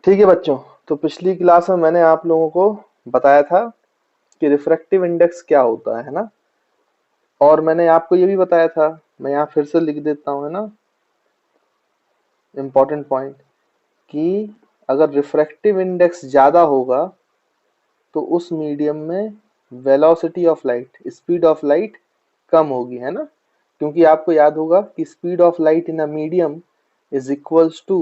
ठीक है बच्चों, तो पिछली क्लास में मैंने आप लोगों को बताया था कि रिफ्रैक्टिव इंडेक्स क्या होता है ना। और मैंने आपको ये भी बताया था, मैं यहाँ फिर से लिख देता हूँ, है ना, इम्पोर्टेंट पॉइंट, कि अगर रिफ्रैक्टिव इंडेक्स ज्यादा होगा तो उस मीडियम में velocity of light, speed of light कम होगी, है ना। क्योंकि आपको याद होगा कि speed of light in a medium is equals to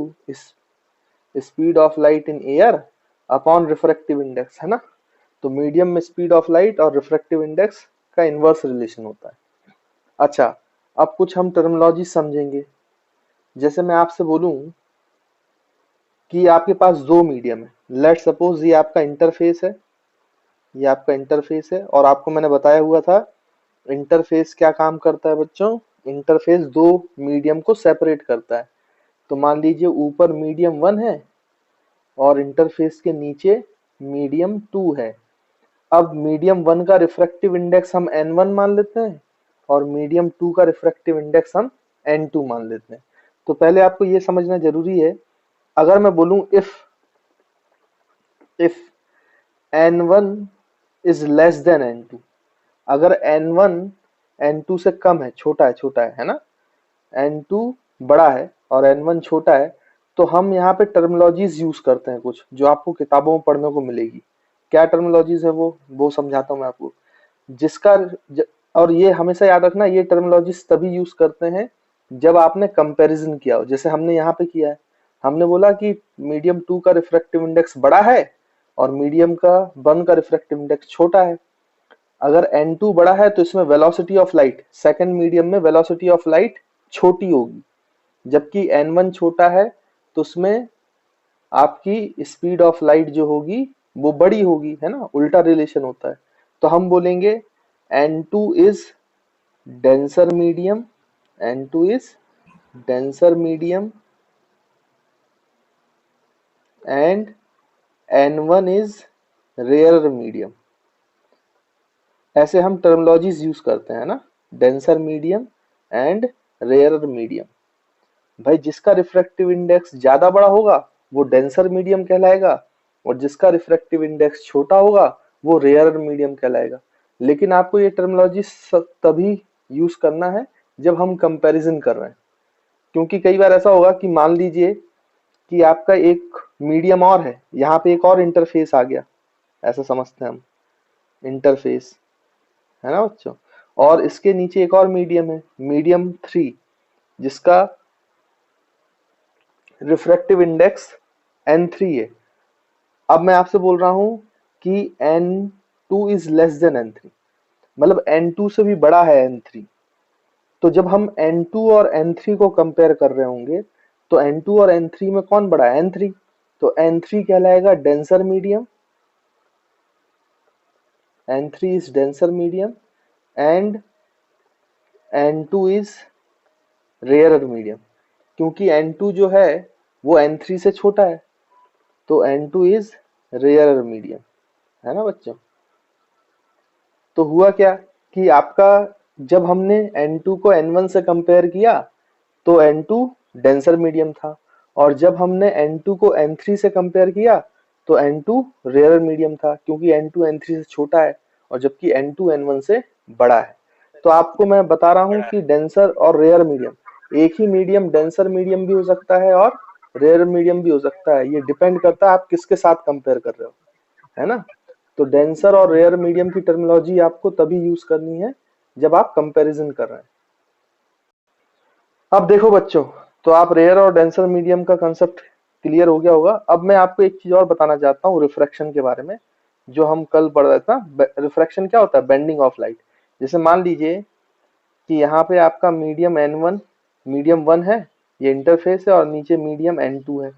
speed of light in air upon refractive index, है ना। तो मीडियम में स्पीड ऑफ लाइट और रिफ्रैक्टिव इंडेक्स का इनवर्स रिलेशन होता है। अच्छा, अब कुछ हम टर्मिनोलॉजी समझेंगे। जैसे मैं आपसे बोलूं कि आपके पास दो मीडियम है, लेट सपोज ये आपका इंटरफेस है, ये आपका इंटरफेस है, और आपको मैंने बताया हुआ था इंटरफेस क्या काम करता है बच्चों। इंटरफेस दो मीडियम को सेपरेट करता है। तो मान लीजिए ऊपर मीडियम 1 है और इंटरफेस के नीचे मीडियम 2 है। अब मीडियम 1 का रिफ्रैक्टिव इंडेक्स हम n1 मान लेते हैं और मीडियम 2 का रिफ्रैक्टिव इंडेक्स हम n2 मान लेते हैं। तो पहले आपको ये समझना जरूरी है, अगर मैं बोलूं if n1 is less than n2, अगर n1 n2 से कम है, छोटा है ना, n2 बड़ा है और n1 छोटा है, तो हम यहाँ पे टर्मिनोलॉजीज यूज करते हैं कुछ जो आपको किताबों में पढ़ने को मिलेगी। क्या टर्मिनोलॉजीज है वो समझाता हूँ मैं आपको। जिसका ज, और ये हमेशा याद रखना, ये टर्मिनोलॉजीज तभी यूज करते हैं जब आपने कंपैरिजन किया हो, जैसे हमने यहाँ पे किया है। हमने बोला कि मीडियम 2 का रिफ्रैक्टिव इंडेक्स बड़ा है और मीडियम का 1 का रिफ्रैक्टिव इंडेक्स छोटा है। अगर n2 बड़ा है तो इसमें velocity of light, second medium में वेलोसिटी ऑफ लाइट छोटी होगी, जबकि n1 छोटा है तो उसमें आपकी स्पीड ऑफ लाइट जो होगी वो बड़ी होगी, है ना, उल्टा रिलेशन होता है। तो हम बोलेंगे n2 is denser medium, n2 is denser medium and n1 is rare medium. ऐसे हम टर्मिनोलॉजीज यूज करते हैं ना, denser medium and rare medium. भाई जिसका रिफ्रैक्टिव इंडेक्स ज्यादा बड़ा होगा वो डेंसर मीडियम कहलाएगा, और जिसका रिफ्रैक्टिव इंडेक्स छोटा होगा वो रेयर मीडियम कहलाएगा। लेकिन आपको ये टर्मिनोलॉजी तभी यूज करना है जब हम कंपैरिजन कर रहे हैं। क्योंकि कई बार ऐसा होगा कि मान लीजिए कि आपका एक मीडियम और है, यहाँ पे एक और इंटरफेस आ गया, ऐसा समझते हैं हम, इंटरफेस, है ना बच्चों। और इसके नीचे एक और मीडियम है, मीडियम 3, जिसका रिफ्रैक्टिव इंडेक्स n3 है। अब मैं आपसे बोल रहा हूं कि n2 is less than n3, मतलब n2 से भी बड़ा है n3। तो जब हम n2 और n3 को कंपेयर कर रहे होंगे तो n2 और n3 में कौन बड़ा है, n3। तो n3 कहलाएगा denser medium, n3 is denser medium and n2 is rare medium. क्योंकि n2 जो है वो n3 से छोटा है, तो n2 इज रेयर मीडियम, है ना बच्चों। तो हुआ क्या कि आपका, जब हमने n2 को n1 से कंपेयर किया तो n2 डेंसर मीडियम था, और जब हमने n2 को n3 से कंपेयर किया तो n2 रेयर मीडियम था, क्योंकि n2 n3 से छोटा है और जबकि n2 n1 से बड़ा है। तो आपको मैं बता रहा हूं कि डेंसर और रेयर मीडियम, एक ही मीडियम डेंसर मीडियम भी हो सकता है और रेयर मीडियम भी हो सकता है, ये डिपेंड करता है आप किसके साथ कंपेयर कर रहे हो, है ना। तो डेंसर और रेयर मीडियम की टर्मिनोलॉजी आपको तभी यूज करनी है जब आप कंपैरिजन कर रहे हैं। अब देखो बच्चों, तो आप रेयर और डेंसर मीडियम का कंसेप्ट क्लियर हो गया होगा। अब मैं आपको एक चीज और बताना चाहता हूँ रिफ्रैक्शन के बारे में, जो हम कल पढ़ रहे थे ना। रिफ्रैक्शन क्या होता है, बेंडिंग ऑफ लाइट। जैसे मान लीजिए कि यहाँ पे आपका मीडियम n1, मीडियम 1 है, ये इंटरफेस है, और नीचे मीडियम n2 है,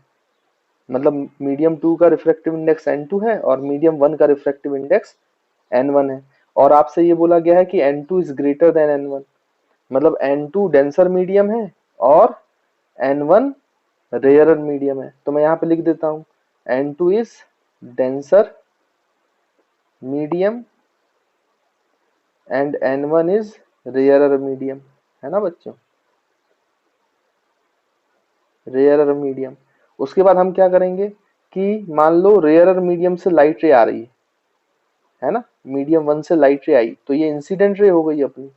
मतलब मीडियम 2 का रिफ्रैक्टिव इंडेक्स n2 है और मीडियम 1 का रिफ्रैक्टिव इंडेक्स n1 है। और आपसे ये बोला गया है कि n2 is greater than n1, मतलब n2 डेंसर मीडियम है और n1 रेयर मीडियम है। तो मैं यहाँ पे लिख देता हूँ n2 is denser medium and n1 is rare medium, है ना बच्चों, रेयर मीडियम। उसके बाद हम क्या करेंगे कि मान लो रेयरर मीडियम से लाइट रे आ रही है ना, मीडियम 1 से लाइट रे आई तो ये इंसिडेंट रे हो गई अपनी,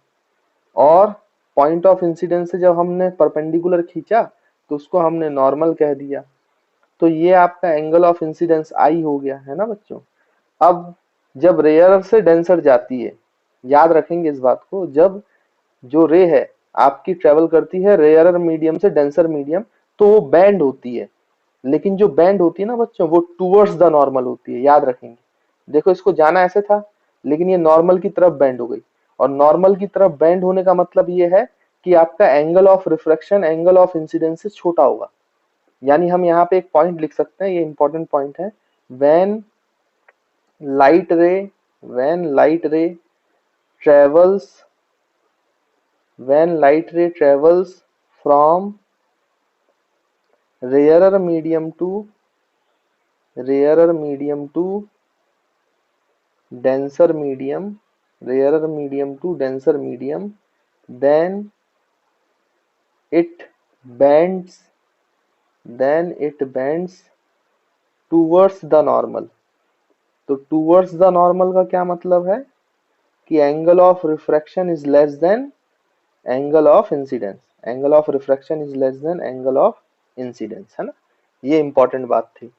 और पॉइंट ऑफ इंसिडेंस से जब हमने परपेंडिकुलर खींचा तो उसको हमने नॉर्मल कह दिया, तो ये आपका एंगल ऑफ इंसिडेंस आई हो गया है ना बच्चों। अब जब रेयर से डेंसर जाती है, याद रखेंगे इस बात को, जब जो रे है आपकी ट्रेवल करती है रेयर मीडियम से डेंसर मीडियम, तो वो बैंड होती है, लेकिन जो बैंड होती है ना बच्चों वो टूवर्ड्स द नॉर्मल होती है, याद रखेंगे। देखो इसको जाना ऐसे था लेकिन ये नॉर्मल की तरफ बैंड हो गई, और नॉर्मल की तरफ बैंड होने का मतलब ये है कि आपका angle of refraction angle of incidence से छोटा होगा। यानी हम यहाँ पे एक पॉइंट लिख सकते हैं, ये इंपॉर्टेंट पॉइंट है, व्हेन लाइट रे व्हेन लाइट रे travels when light ray travels from rarer medium to denser medium, rarer medium to denser medium, then it bends towards the normal। तो towards the normal का क्या मतलब है कि angle of refraction is less than angle of incidence, angle of refraction is less than angle of incidence, है ना। ये important बात थी,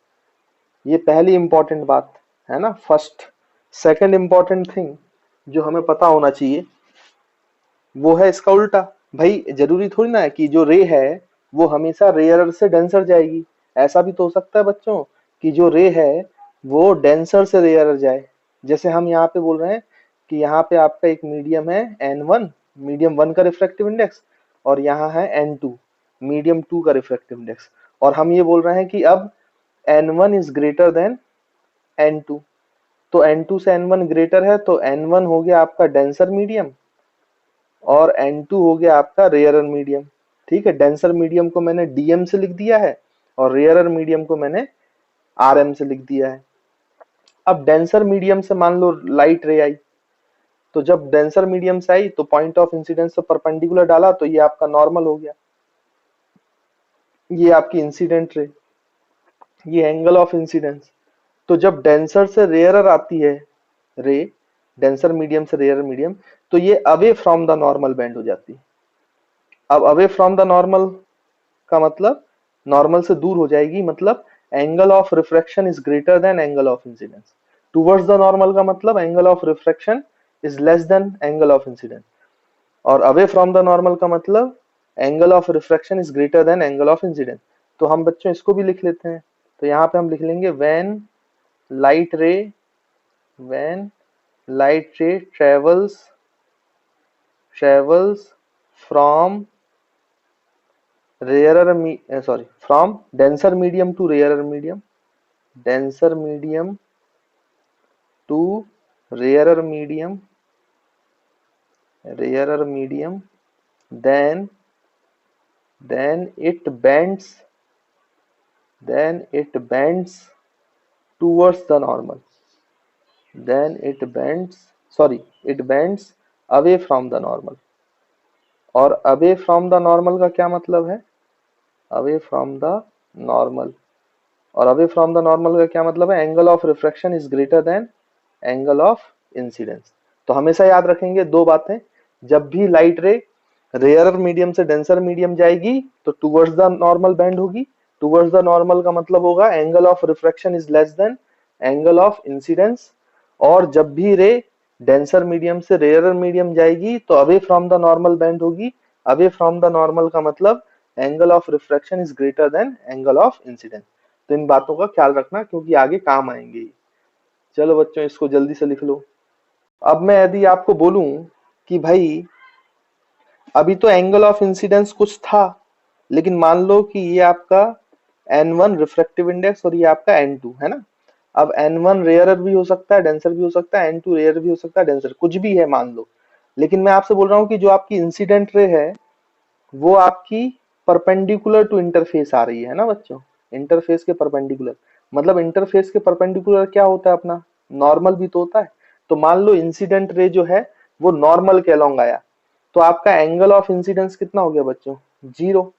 ये पहली इंपॉर्टेंट बात है ना, फर्स्ट। सेकंड इंपॉर्टेंट थिंग जो हमें पता होना चाहिए वो है इसका उल्टा। भाई जरूरी थोड़ी ना है कि जो रे है वो हमेशा रेयरर से डेंसर जाएगी, ऐसा भी तो हो सकता है बच्चों कि जो रे है वो डेंसर से रेयरर जाए। जैसे हम यहाँ पे बोल रहे हैं कि यहाँ पे आपका एक मीडियम है N1, मीडियम 1 का रिफ्रैक्टिव इंडेक्स, और यहाँ है N2, मीडियम 2 का रिफ्रैक्टिव इंडेक्स, और हम ये बोल रहे हैं कि अब N1 is greater than N2, तो N2 से N1 ग्रेटर है तो N1 हो गया आपका डेंसर मीडियम और N2 हो गया आपका रेयरर मीडियम। ठीक है, डेंसर मीडियम को मैंने DM से लिख दिया है और रेयरर मीडियम को मैंने RM से लिख दिया है। अब डेंसर मीडियम से मान लो लाइट रे आई, तो जब डेंसर मीडियम से आई तो पॉइंट ऑफ इंसिडेंस से परपेंडिकुलर डाला तो ये आपका नॉर्मल हो गया, ये आपकी इंसिडेंट रे, ये एंगल ऑफ इंसिडेंस। तो जब डेंसर से रेयरर आती है रे, डेंसर मीडियम से रेयरर मीडियम, तो ये away from the normal band हो जाती है। अब अवे फ्रॉम द नॉर्मल का मतलब नॉर्मल से दूर हो जाएगी, मतलब angle of refraction is greater than angle of incidence. Towards the normal का मतलब angle of refraction is less than angle of incidence, और अवे फ्रॉम द नॉर्मल का मतलब angle of refraction is greater than angle of incidence. तो हम बच्चों इसको भी लिख लेते हैं, तो यहाँ पे हम लिख लेंगे व्हेन लाइट रे travels from from denser medium to rarer medium, denser medium to rarer medium, then it bends towards the normal, it bends away from the normal। और अवे फ्रॉम द नॉर्मल का क्या मतलब है, away from the normal, और away from the normal का क्या मतलब है, angle of refraction is greater than angle of incidence. तो हमेशा याद रखेंगे दो बातें, जब भी लाइट रे रेयरर मीडियम से डेंसर मीडियम जाएगी तो टुवर्ड्स द नॉर्मल बैंड होगी, टुवर्ड्स द नॉर्मल का मतलब होगा angle of refraction is less than angle of incidence, और जब भी रे डेंसर मीडियम से रेयरर मीडियम जाएगी तो away from the normal band होगी, अवे फ्रॉम द नॉर्मल का मतलब angle of refraction is greater than angle of incidence. तो इन बातों का ख्याल रखना क्योंकि आगे काम आएंगे। चलो बच्चों इसको जल्दी से लिख लो। अब मैं यदि आपको बोलूं कि भाई अभी तो एंगल ऑफ इंसिडेंस कुछ था, लेकिन मान लो कि ये आपका N1 रिफ्रैक्टिव इंडेक्स और ये आपका N2 है ना। अब N1 रेयरर भी हो सकता है, डेंसर भी हो सकता है, N2 रेयर भी हो सकता है, डेंसर कुछ भी है मान लो, लेकिन मैं आपसे बोल रहा हूँ कि जो आपकी इंसिडेंट रे है वो आपकी परपेंडिकुलर टू इंटरफेस आ रही है ना बच्चों, इंटरफेस के परपेंडिकुलर। मतलब इंटरफेस के परपेंडिकुलर क्या होता है अपना, नॉर्मल भी तो होता है। तो मान लो इंसिडेंट रे जो है वो नॉर्मल के अलोंग आया, तो आपका एंगल ऑफ इंसिडेंस कितना हो गया बच्चों, 0।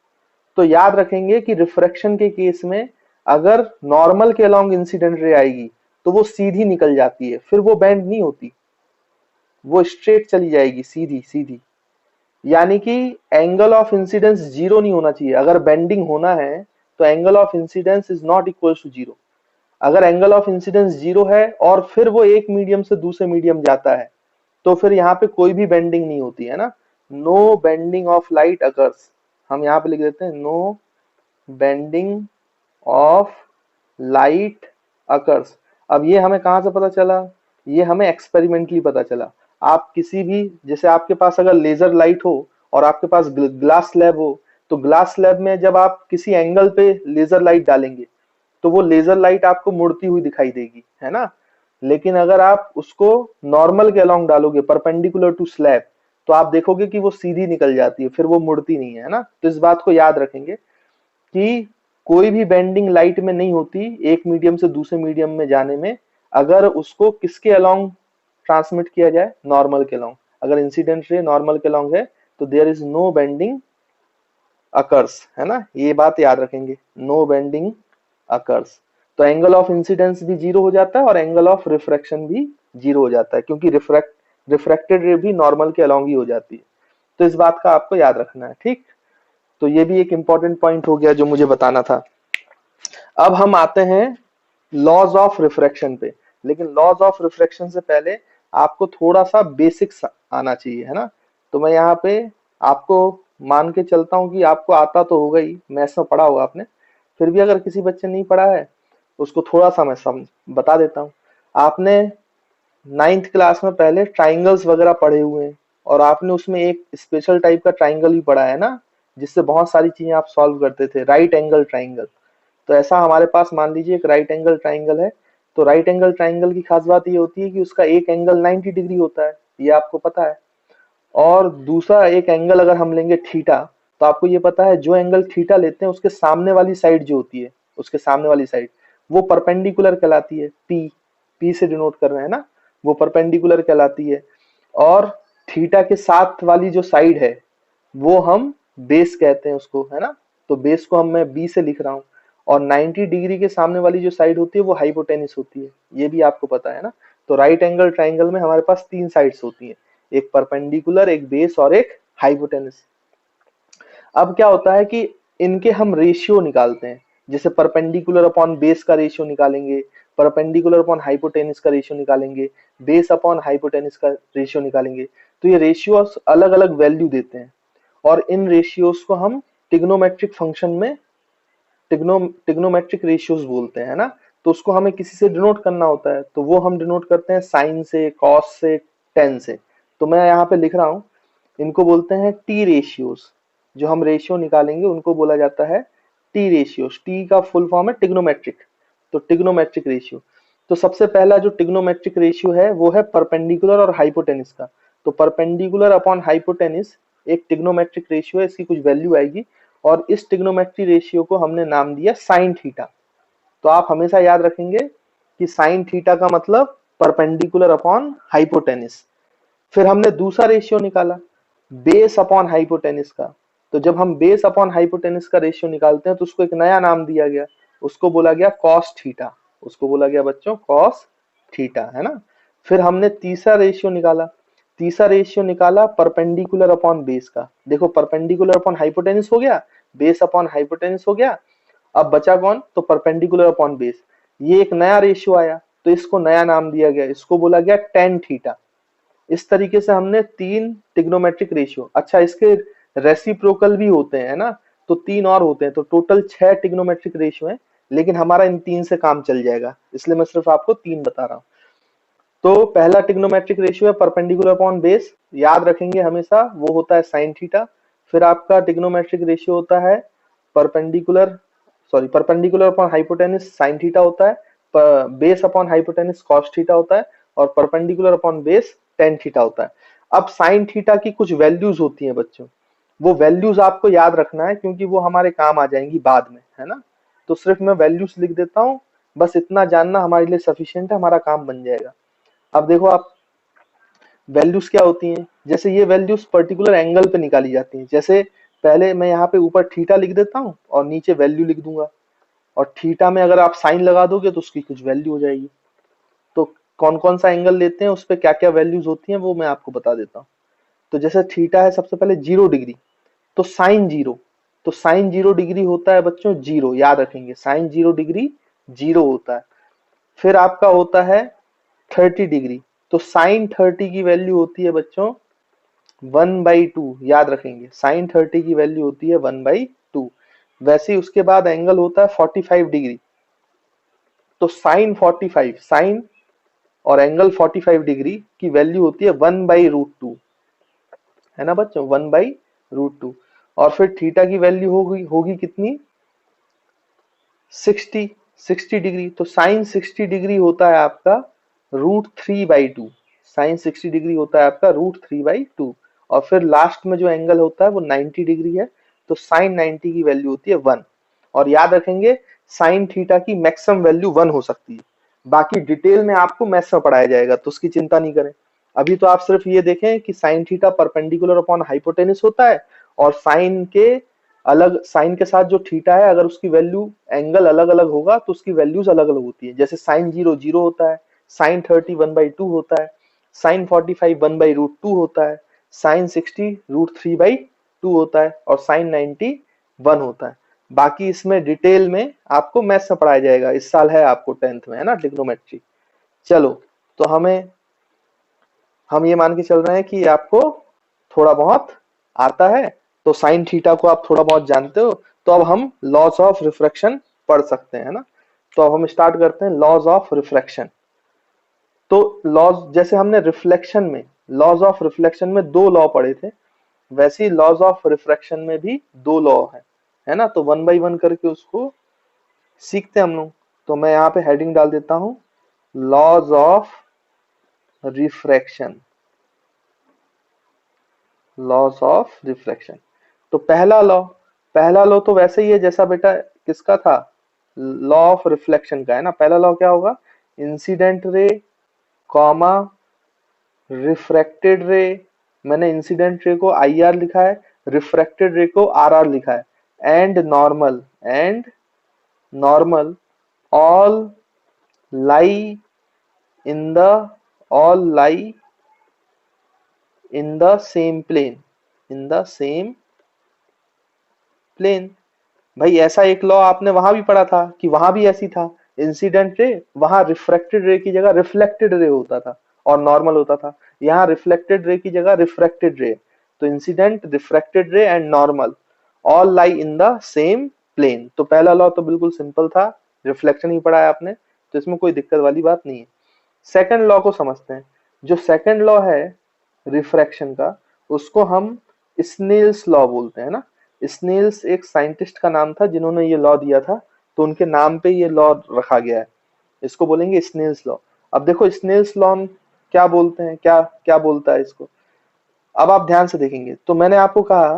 तो याद रखेंगे कि रिफ्रैक्शन के केस में अगर नॉर्मल के अलोंग इंसिडेंट रे आएगी तो वो सीधी निकल जाती है, फिर वो बेंड नहीं होती, वो स्ट्रेट चली जाएगी सीधी सीधी। यानी कि एंगल ऑफ इंसिडेंस जीरो नहीं होना चाहिए। अगर बेंडिंग होना है तो angle of incidence is not equal to zero. अगर एंगल ऑफ इंसिडेंस जीरो है और फिर वो एक मीडियम से दूसरे मीडियम जाता है तो फिर यहाँ पे कोई भी बेंडिंग नहीं होती है ना। No bending of light occurs, हम यहाँ पे लिख देते हैं no bending of light occurs. अब ये हमें कहाँ से पता चला? ये हमें एक्सपेरिमेंटली पता चला। आप किसी भी, जैसे आपके पास अगर लेजर लाइट हो और आपके पास ग्लास स्लैब हो, तो ग्लास स्लैब में जब आप किसी एंगल पे लेजर लाइट डालेंगे तो वो लेजर लाइट आपको मुड़ती हुई दिखाई देगी, है ना। लेकिन अगर आप उसको नॉर्मल के अलोंग डालोगे परपेंडिकुलर टू स्लैब तो आप देखोगे कि वो सीधी निकल जाती है, फिर वो मुड़ती नहीं है ना। तो इस बात को याद रखेंगे कि कोई भी बेंडिंग लाइट में नहीं होती एक मीडियम से दूसरे मीडियम में जाने में, अगर उसको किसके अलोंग ट्रांसमिट किया जाए? नॉर्मल के अलोंग। अगर इंसिडेंट रे नॉर्मल के अलोंग है तो there is no bending occurs, है ना। ये बात याद रखेंगे, नो बेंडिंग अकर्स। तो एंगल ऑफ इंसिडेंस भी जीरो हो जाता है और एंगल ऑफ रिफ्रैक्शन भी जीरो हो जाता है, क्योंकि रिफ्रैक्टेड रे भी नॉर्मल के अलोंग ही हो जाती है। तो इस बात का आपको याद रखना है, ठीक। तो ये भी एक इंपॉर्टेंट पॉइंट हो गया जो मुझे बताना था। अब हम आते हैं लॉज ऑफ रिफ्रैक्शन पे। लेकिन लॉज ऑफ रिफ्रैक्शन से पहले आपको थोड़ा सा बेसिक्स आना चाहिए, है ना। तो मैं यहाँ पे आपको मान के चलता हूँ कि आपको आता तो होगा ही, मैथ्स में पढ़ा होगा आपने। फिर भी अगर किसी बच्चे ने नहीं पढ़ा है उसको थोड़ा सा मैं बता देता हूँ। आपने 9th क्लास में पहले ट्राइंगल्स वगैरह पढ़े हुए हैं और आपने उसमें एक स्पेशल टाइप का ट्राइंगल भी पढ़ा है ना, जिससे बहुत सारी चीजें आप सॉल्व करते थे, राइट एंगल ट्राइंगल। तो ऐसा हमारे पास मान लीजिए एक राइट एंगल ट्राइंगल है। तो राइट एंगल ट्राइंगल की खास बात ये होती है कि उसका एक एंगल 90 डिग्री होता है, ये आपको पता है। और दूसरा एक एंगल अगर हम लेंगे थीटा, तो आपको ये पता है जो एंगल थीटा लेते हैं उसके सामने वाली साइड जो होती है, उसके सामने वाली साइड वो परपेंडिकुलर कहलाती है। पी, पी से डिनोट कर रहे हैं ना, वो परपेंडिकुलर कहलाती है। और थीटा के साथ वाली जो साइड है वो हम बेस कहते हैं उसको, है ना। तो बेस को हम मैं बी से लिख रहा हूँ। और 90 डिग्री के सामने वाली जो साइड होती है वो हाइपोटेनिस होती है, ये भी आपको पता है ना। तो राइट एंगल ट्राइंगल में हमारे पास तीन साइड्स होती हैं, एक परपेंडिकुलर, एक बेस और एक हाइपोटेनिस। अब क्या होता है कि इनके हम रेशियो निकालते हैं। जैसे परपेंडिकुलर अपॉन बेस का रेशियो निकालेंगे, परपेंडिकुलर अपॉन हाइपोटेनिस का रेशियो निकालेंगे, बेस अपॉन हाइपोटेनिस का रेशियो निकालेंगे। तो ये रेशियोस अलग अलग वैल्यू देते हैं और इन रेशियोस को हम टिग्नोमेट्रिक फंक्शन में टिग्नोमेट्रिक रेशियोस बोलते हैं ना। तो उसको हमें किसी से डिनोट करना होता है, तो वो हम डिनोट करते हैं साइन से, कॉस से, टेन से। तो मैं यहाँ पे लिख रहा हूँ, इनको बोलते हैं टी रेशियोस। जो हम रेशियो निकालेंगे उनको बोला जाता है टी रेशियोस। टी का फुल फॉर्म है टिग्नोमेट्रिक, तो टिग्नोमेट्रिक रेशियो। तो सबसे पहला जो टिग्नोमेट्रिक रेशियो है वो है परपेंडिकुलर और हाइपोटेनिस का। तो परपेंडिकुलर अपॉन हाइपोटेनिस एक टिग्नोमेट्रिक रेशियो है, इसकी कुछ वैल्यू आएगी और इस टिग्नोमेट्री रेशियो को हमने नाम दिया साइन थीटा। तो आप हमेशा याद रखेंगे कि साइन थीटा का मतलब परपेंडिकुलर अपॉन हाइपोटेनिस। फिर हमने दूसरा रेशियो निकाला बेस अपॉन हाइपोटेनिस का। तो जब हम बेस अपॉन हाइपोटेनिस का रेशियो निकालते हैं तो उसको एक नया नाम दिया गया, उसको बोला गया कॉस थीटा। उसको बोला गया बच्चों कॉस थीटा, है ना। फिर हमने तीसरा रेशियो निकाला, तीसरा रेशियो निकाला परपेंडिकुलर अपॉन बेस का। देखो परपेंडिकुलर अपॉन हाइपोटेनिस हो गया, बेस अपॉन हाइपोटेनिस हो गया। अब बचा कौन? तो परपेंडिकुलर अपॉन बेस। ये एक नया रेशियो आया तो इसको नया नाम दिया गया, इसको बोला गया टेन थीटा। इस तरीके से हमने तीन टिग्नोमेट्रिक रेशियो, अच्छा इसके रेसिप्रोकल भी होते हैं ना, तो तीन और होते हैं। तो टोटल 6 टिग्नोमेट्रिक रेशियो हैं, लेकिन हमारा इन तीन से काम चल जाएगा, इसलिए मैं सिर्फ आपको तीन बता रहा हूँ। तो पहला टिग्नोमेट्रिक रेशियो है परपेंडिकुलर अपॉन बेस, याद रखेंगे हमेशा, वो होता है साइन थीटा। फिर आपका टिग्नोमेट्रिक रेशियो होता है perpendicular upon hypotenuse sine theta होता है, base upon hypotenuse cos theta होता है और perpendicular upon base tan theta होता है। अब साइन थीटा की कुछ वैल्यूज होती हैं बच्चों, वो वैल्यूज आपको याद रखना है क्योंकि वो हमारे काम आ जाएंगी बाद में, है ना। तो सिर्फ मैं वैल्यूज लिख देता हूँ, बस इतना जानना हमारे लिए सफिशियंट है, हमारा काम बन जाएगा। अब देखो आप वैल्यूज क्या होती हैं, जैसे ये वैल्यूज पर्टिकुलर एंगल पे निकाली जाती हैं। जैसे पहले मैं यहाँ पे ऊपर थीटा लिख देता हूँ और नीचे वैल्यू लिख दूंगा। और थीटा में अगर आप साइन लगा दोगे तो उसकी कुछ वैल्यू हो जाएगी। तो कौन कौन सा एंगल लेते हैं, उस पर क्या क्या वैल्यूज होती हैं वो मैं आपको बता देता हूँ। तो जैसे थीटा है सबसे पहले 0 डिग्री, तो साइन 0, तो साइन 0 डिग्री होता है बच्चों 0, याद रखेंगे साइन 0 डिग्री 0 होता है। फिर आपका होता है 30 डिग्री, तो साइन 30 की वैल्यू होती है बच्चों 1/2, याद रखेंगे साइन 30 की वैल्यू होती है 1/2। वैसे ही उसके बाद एंगल होता है 45 डिग्री, तो साइन 45, साइन और एंगल 45 डिग्री की वैल्यू होती है 1/√2, है ना बच्चों, 1/√2। और फिर थीटा की वैल्यू होगी होगी कितनी, 60 डिग्री, तो साइन 60 डिग्री होता है आपका √3/2, साइन 60 डिग्री होता है आपका √3/2। और फिर लास्ट में जो एंगल होता है वो 90 डिग्री है, तो साइन 90 की वैल्यू होती है 1। और याद रखेंगे साइन थीटा की मैक्सिमम वैल्यू 1 हो सकती है, बाकी डिटेल में आपको मैथ्स में पढ़ाया जाएगा तो उसकी चिंता नहीं करें। अभी तो आप सिर्फ ये देखें कि sine theta perpendicular upon hypotenuse होता है, और साइन के अलग, साइन के साथ जो थीटा है अगर उसकी वैल्यू एंगल अलग अलग होगा तो उसकी वैल्यूज अलग अलग होती है। जैसे साइन 0 0 होता है, साइन 30 1/2 होता है, साइन 45 1/√2 होता है, साइन 60 √3/2 होता है, और साइन 90 1 होता है। बाकी इसमें डिटेल में आपको मैथ्स में पढ़ाया जाएगा, इस साल है आपको 10th में, है ना, ट्रिग्नोमेट्री। चलो, तो हम ये मान के चल रहे हैं कि आपको थोड़ा बहुत आता है, तो साइन थीटा को आप थोड़ा बहुत जानते हो। तो अब हम लॉज ऑफ रिफ्रैक्शन पढ़ सकते हैं, ना। तो अब हम स्टार्ट करते हैं लॉज ऑफ रिफ्रैक्शन। तो लॉज, जैसे हमने रिफ्लेक्शन में, लॉज ऑफ रिफ्लेक्शन में 2 लॉ पढ़े थे, वैसे ही लॉज ऑफ रिफ्रैक्शन में भी 2 लॉ है ना। तो 1 बाई 1 करके उसको सीखते हैं हम लोग। तो मैं यहाँ पे हेडिंग डाल देता हूँ, laws of refraction, laws of refraction. तो पहला लॉ तो वैसे ही है जैसा बेटा किसका था, लॉ ऑफ रिफ्लेक्शन का, है ना। पहला लॉ क्या होगा, इंसिडेंट रे कॉमा रिफ्रैक्टेड रे, मैंने इंसिडेंट रे को IR लिखा है, रिफ्रैक्टेड रे को RR लिखा है, and normal all lie in the all lie in the same plane, in the same plane। भाई ऐसा एक लॉ आपने वहां भी पढ़ा था कि वहां भी ऐसी था, इंसिडेंट रे वहां रिफ्रैक्टेड रे की जगह रिफ्लेक्टेड रे होता था और नॉर्मल होता था, यहाँ रिफ्लेक्टेड रे की जगह रिफ्रैक्टेड रे। तो incident, refracted ray and normal all lie in the same plane. तो पहला लॉ तो बिल्कुल सिंपल था, रिफ्लेक्शन ही पढ़ा है आपने, तो इसमें कोई दिक्कत वाली बात नहीं है। सेकंड लॉ को समझते हैं। जो सेकंड लॉ है रिफ्रैक्शन का, उसको हम स्नेल्स लॉ बोलते हैं, ना। स्नेल्स एक साइंटिस्ट का नाम था जिन्होंने ये लॉ दिया था, तो उनके नाम पे ये लॉ रखा गया है, इसको बोलेंगे स्नेल्स लॉ। अब देखो स्नेल्स लॉ क्या बोलते हैं, क्या क्या बोलता है इसको। अब आप ध्यान से देखेंगे तो मैंने आपको कहा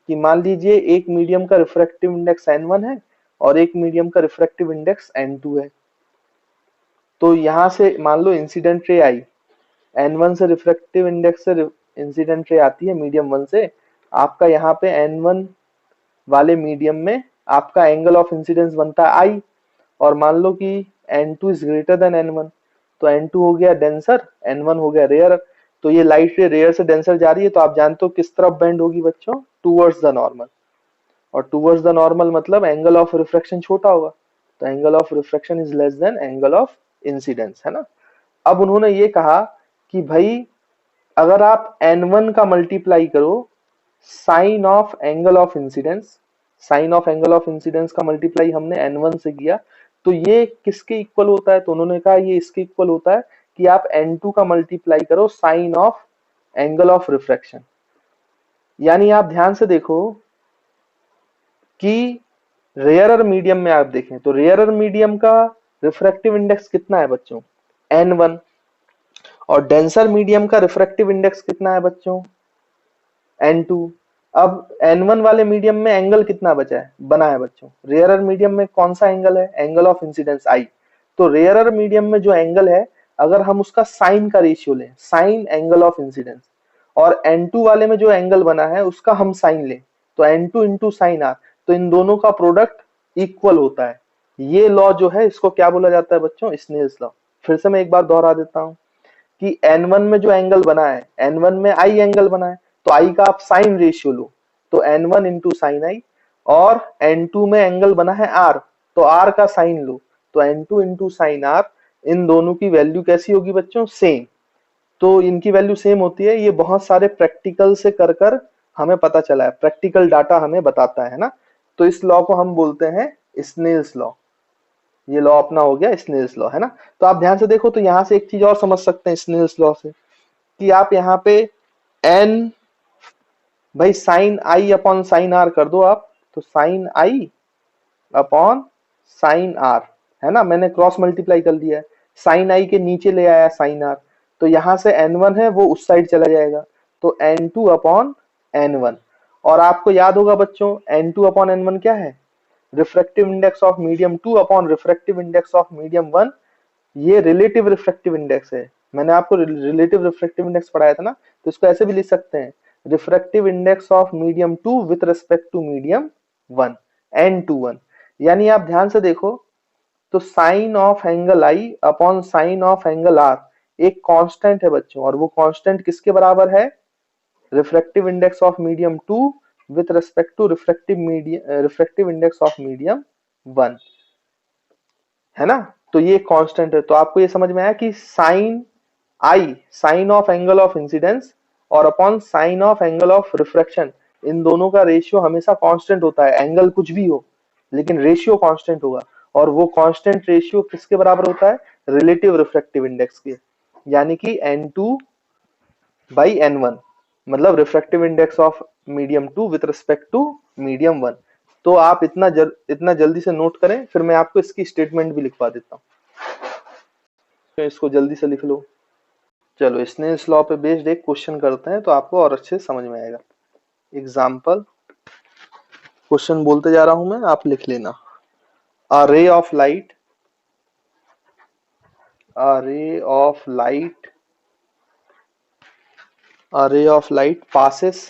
कि मान लीजिए एक मीडियम का रिफ्रैक्टिव इंडेक्स n1 है और एक मीडियम का रिफ्रैक्टिव इंडेक्स n2 है। तो यहां से मान लो इंसिडेंट रे आई, n1 से रिफ्रैक्टिव इंडेक्स से इंसिडेंट रे आती है मीडियम 1 से, आपका यहाँ पे n1 वाले मीडियम में आपका एंगल ऑफ इंसिडेंस बनता है आई, और मान लो कि n2 is greater than n1, तो n2 हो गया डेंसर, n1 हो गया रेयर। तो ये लाइट रे रेयर से डेंसर जा रही है, तो आप जानते हो किस तरफ बेंड होगी बच्चों, टूवर्ड्स द नॉर्मल। और टूवर्ड्स द नॉर्मल मतलब एंगल ऑफ रिफ्रैक्शन छोटा होगा, तो angle of refraction is less than angle of incidence, है ना। अब उन्होंने ये कहा कि भाई अगर आप n1 का मल्टीप्लाई करो sine of angle of incidence, sine of angle of incidence का मल्टीप्लाई हमने n1 से किया, तो ये किसके इक्वल होता है, तो उन्होंने कहा ये इसके इक्वल होता है कि आप n2 का मल्टीप्लाई करो sine of angle of refraction. यानी आप ध्यान से देखो कि रेयरर मीडियम में आप देखें तो रेयरर मीडियम का रिफ्रैक्टिव इंडेक्स कितना है बच्चों, n1, और डेंसर मीडियम का रिफ्रैक्टिव इंडेक्स कितना है बच्चों, n2। अब n1 वाले मीडियम में एंगल कितना बचा है, बना है बच्चों, रेयरर मीडियम में कौन सा एंगल है, एंगल ऑफ इंसिडेंस आई। तो रेयरर मीडियम में जो एंगल है, अगर हम उसका साइन का रेशियो लें, साइन एंगल ऑफ इंसिडेंस, और n2 वाले में जो एंगल बना है उसका हम साइन लें, तो n2 इंटू साइन आर, तो इन दोनों का प्रोडक्ट इक्वल होता है। ये लॉ जो है इसको क्या बोला जाता है बच्चों, स्नेल्स लॉ। फिर से मैं एक बार दोहरा देता हूं कि N1 में जो एंगल बना है, N1 में I एंगल बना है, तो I का आप साइन रेशियो लो, तो N1 इंटू साइन आई, और N2 में एंगल बना है R, तो R का साइन लो, तो N2 इंटू साइन R। इन दोनों की वैल्यू कैसी होगी बच्चों, सेम। तो इनकी वैल्यू सेम होती है, ये बहुत सारे प्रैक्टिकल से कर कर हमें पता चला है, प्रैक्टिकल डाटा हमें बताता है ना। तो इस लॉ को हम बोलते हैं स्नेल्स लॉ। ये लॉ अपना हो गया स्नेल्स लॉ, है ना। तो आप ध्यान से देखो, तो यहां से एक चीज और समझ सकते हैं स्नेल्स लॉ से, कि आप यहाँ पे एन, भाई sine I upon sine R कर दो आप, तो sine I upon sine R, है ना, मैंने क्रॉस मल्टीप्लाई कर दिया है, साइन आई के नीचे ले आया साइन आर, तो यहां से N1 है वो उस साइड चला जाएगा, तो N2 अपॉन N1। और आपको याद होगा बच्चों N2 अपॉन N1 क्या है, refractive index of medium 2 upon refractive index of medium 1। ये रिलेटिव रिफ्रैक्टिव इंडेक्स है, मैंने आपको रिलेटिव रिफ्रैक्टिव इंडेक्स पढ़ाया था ना, तो इसको ऐसे भी लिख सकते हैं, refractive index of medium 2 with respect to medium 1, N21। यानी आप ध्यान से देखो, तो sine of angle I upon sine of angle R एक कांस्टेंट है बच्चों, और वो कांस्टेंट किसके बराबर है, refractive index of medium 2 with respect to refractive index of medium 1, है ना। तो ये कांस्टेंट है, तो आपको ये समझ में आया कि sine I, sine of angle of incidence, और upon sine of angle of refraction, इन दोनों का रेशियो हमेशा कांस्टेंट होता है, एंगल कुछ भी हो लेकिन रेशियो कांस्टेंट होगा। और वो कांस्टेंट रेशियो किसके बराबर होता है, रिलेटिव रिफ्रैक्टिव इंडेक्स के, यानी कि N2 बाई N1, मतलब refractive index of medium 2 with respect to medium 1। तो आप इतना जल्दी से नोट करें, फिर मैं आपको इसकी स्टेटमेंट भी लिखवा देता हूँ, तो इसको जल्दी से लिख लो। चलो स्नेल्स लॉ पे बेस्ड एक क्वेश्चन करते हैं, तो आपको और अच्छे से समझ में आएगा। एग्जाम्पल, क्वेश्चन बोलते जा रहा हूं मैं, आप लिख लेना। A ray of light, a ray of light, a ray of light passes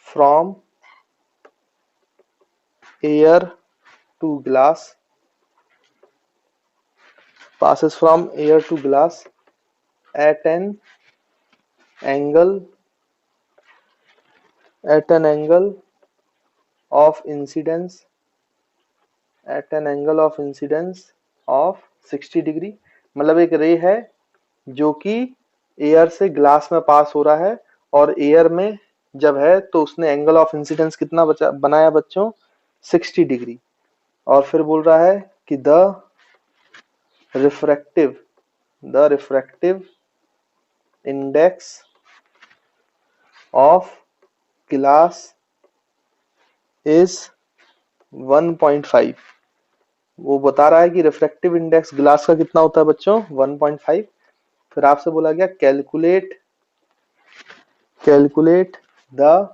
from air to glass, passes from air to glass at an angle of incidence, at an angle of incidence of 60 degree. मतलब एक रे है जो कि air से glass में पास हो रहा है, और एयर में जब है तो उसने एंगल ऑफ इंसिडेंस कितना बनाया बच्चों, 60 डिग्री। और फिर बोल रहा है कि the refractive index of glass is 1.5। वो बता रहा है कि रिफ्रैक्टिव इंडेक्स ग्लास का कितना होता है बच्चों, 1.5। फिर आपसे बोला गया calculate the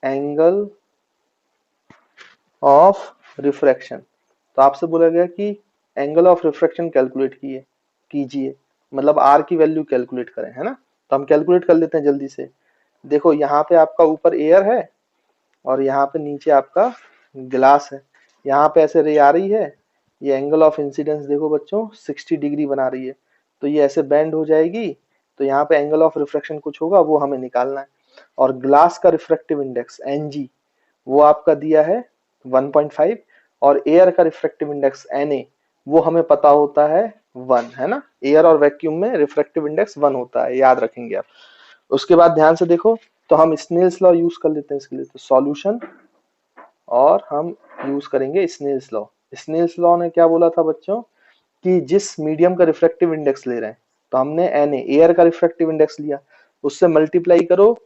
angle of refraction. तो आपसे बोला गया कि एंगल ऑफ रिफ्रैक्शन कैलकुलेट कीजिए, मतलब आर की वैल्यू कैलकुलेट करें, है ना। तो हम कैलकुलेट कर लेते हैं जल्दी से। देखो यहाँ पे आपका ऊपर एयर है, और यहाँ पे नीचे आपका ग्लास है, यहाँ पे ऐसे रे आ रही है, ये एंगल ऑफ इंसिडेंस देखो बच्चों 60 डिग्री बना रही है, तो ये ऐसे बेंड हो जाएगी, तो यहाँ पे एंगल ऑफ रिफ्रैक्शन कुछ होगा, वो हमें निकालना है। और ग्लास का रिफ्रैक्टिव इंडेक्स Ng वो आपका दिया है 1.5, और एयर का रिफ्रैक्टिव इंडेक्स Na वो हमें पता होता है 1, है ना। एयर और वैक्यूम में रिफ्रैक्टिव इंडेक्स 1 होता है, याद रखेंगे आप। उसके बाद ध्यान से देखो, तो हम स्नेल्स लॉ यूज कर लेते हैं इसके लिए, तो सॉल्यूशन, और हम यूज करेंगे स्नेल्स लॉ। स्नेल्स लॉ ने क्या बोला था बच्चों, कि जिस मीडियम का रिफ्रैक्टिव इंडेक्स ले रहे हैं, तो हमने Na एयर का रिफ्रैक्टिव इंडेक्स लिया, उससे मल्टीप्लाई करो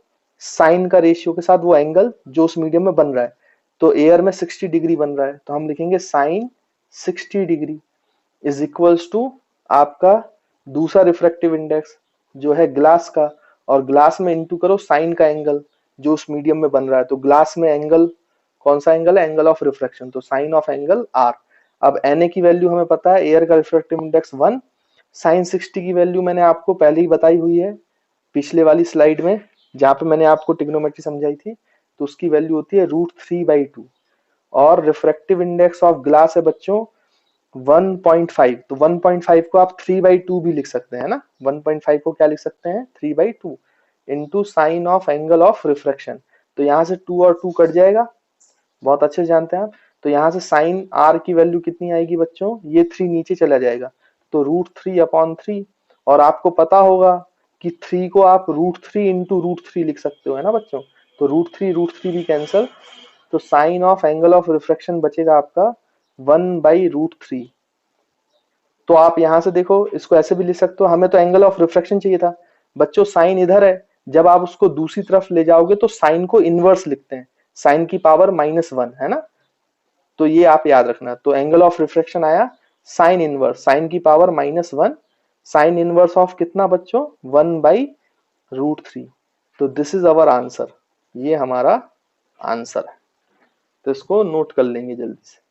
साइन का रेशियो के साथ वो एंगल जो उस मीडियम में बन रहा है। तो एयर में 60 डिग्री बन रहा है, तो हम लिखेंगे sine 60 degree is equals to आपका दूसरा रिफ्रैक्टिव इंडेक्स जो है ग्लास का, और ग्लास में इंटू करो साइन का एंगल जो उस मीडियम में बन रहा है। तो ग्लास में एंगल कौन सा एंगल है, एंगल ऑफ रिफ्रैक्शन, तो साइन ऑफ एंगल आर। अब Na की वैल्यू हमें पता है, एयर का रिफ्रैक्टिव इंडेक्स 1, साइन 60 की वैल्यू मैंने आपको पहले ही बताई हुई है पिछले वाली स्लाइड में, जहां पे मैंने आपको ट्रिग्नोमेट्री समझाई थी, तो उसकी वैल्यू होती है √3/2। और रिफ्रैक्टिव इंडेक्स ऑफ ग्लास है बच्चों 1.5, तो 1.5 को आप 3/2 भी लिख सकते हैं ना। 1.5 को क्या लिख सकते हैं 3/2 into sine of angle of refraction. तो यहाँ से 2 और 2 कट जाएगा, बहुत अच्छे से जानते हैं आप। तो यहाँ से साइन आर की वैल्यू कितनी आएगी बच्चों, ये 3 नीचे चला जाएगा, तो √3/3। और आपको पता होगा कि 3 को आप √3 इंटू √3 लिख सकते हो, है ना बच्चों। तो √3 भी कैंसल, तो sine of angle of refraction बचेगा आपका 1/√3। तो आप यहां से देखो, इसको ऐसे भी लिख सकते हो, हमें तो एंगल ऑफ रिफ्रैक्शन चाहिए था बच्चों, साइन इधर है, जब आप उसको दूसरी तरफ ले जाओगे तो साइन को इनवर्स लिखते हैं, साइन की पावर -1, है ना। तो ये आप याद रखना। तो एंगल ऑफ रिफ्रैक्शन आया साइन इनवर्स, साइन की पावर -1, साइन इनवर्स ऑफ कितना बच्चों 1/√3। तो दिस इज अवर आंसर, ये हमारा आंसर है। तो इसको नोट कर लेंगे जल्दी से।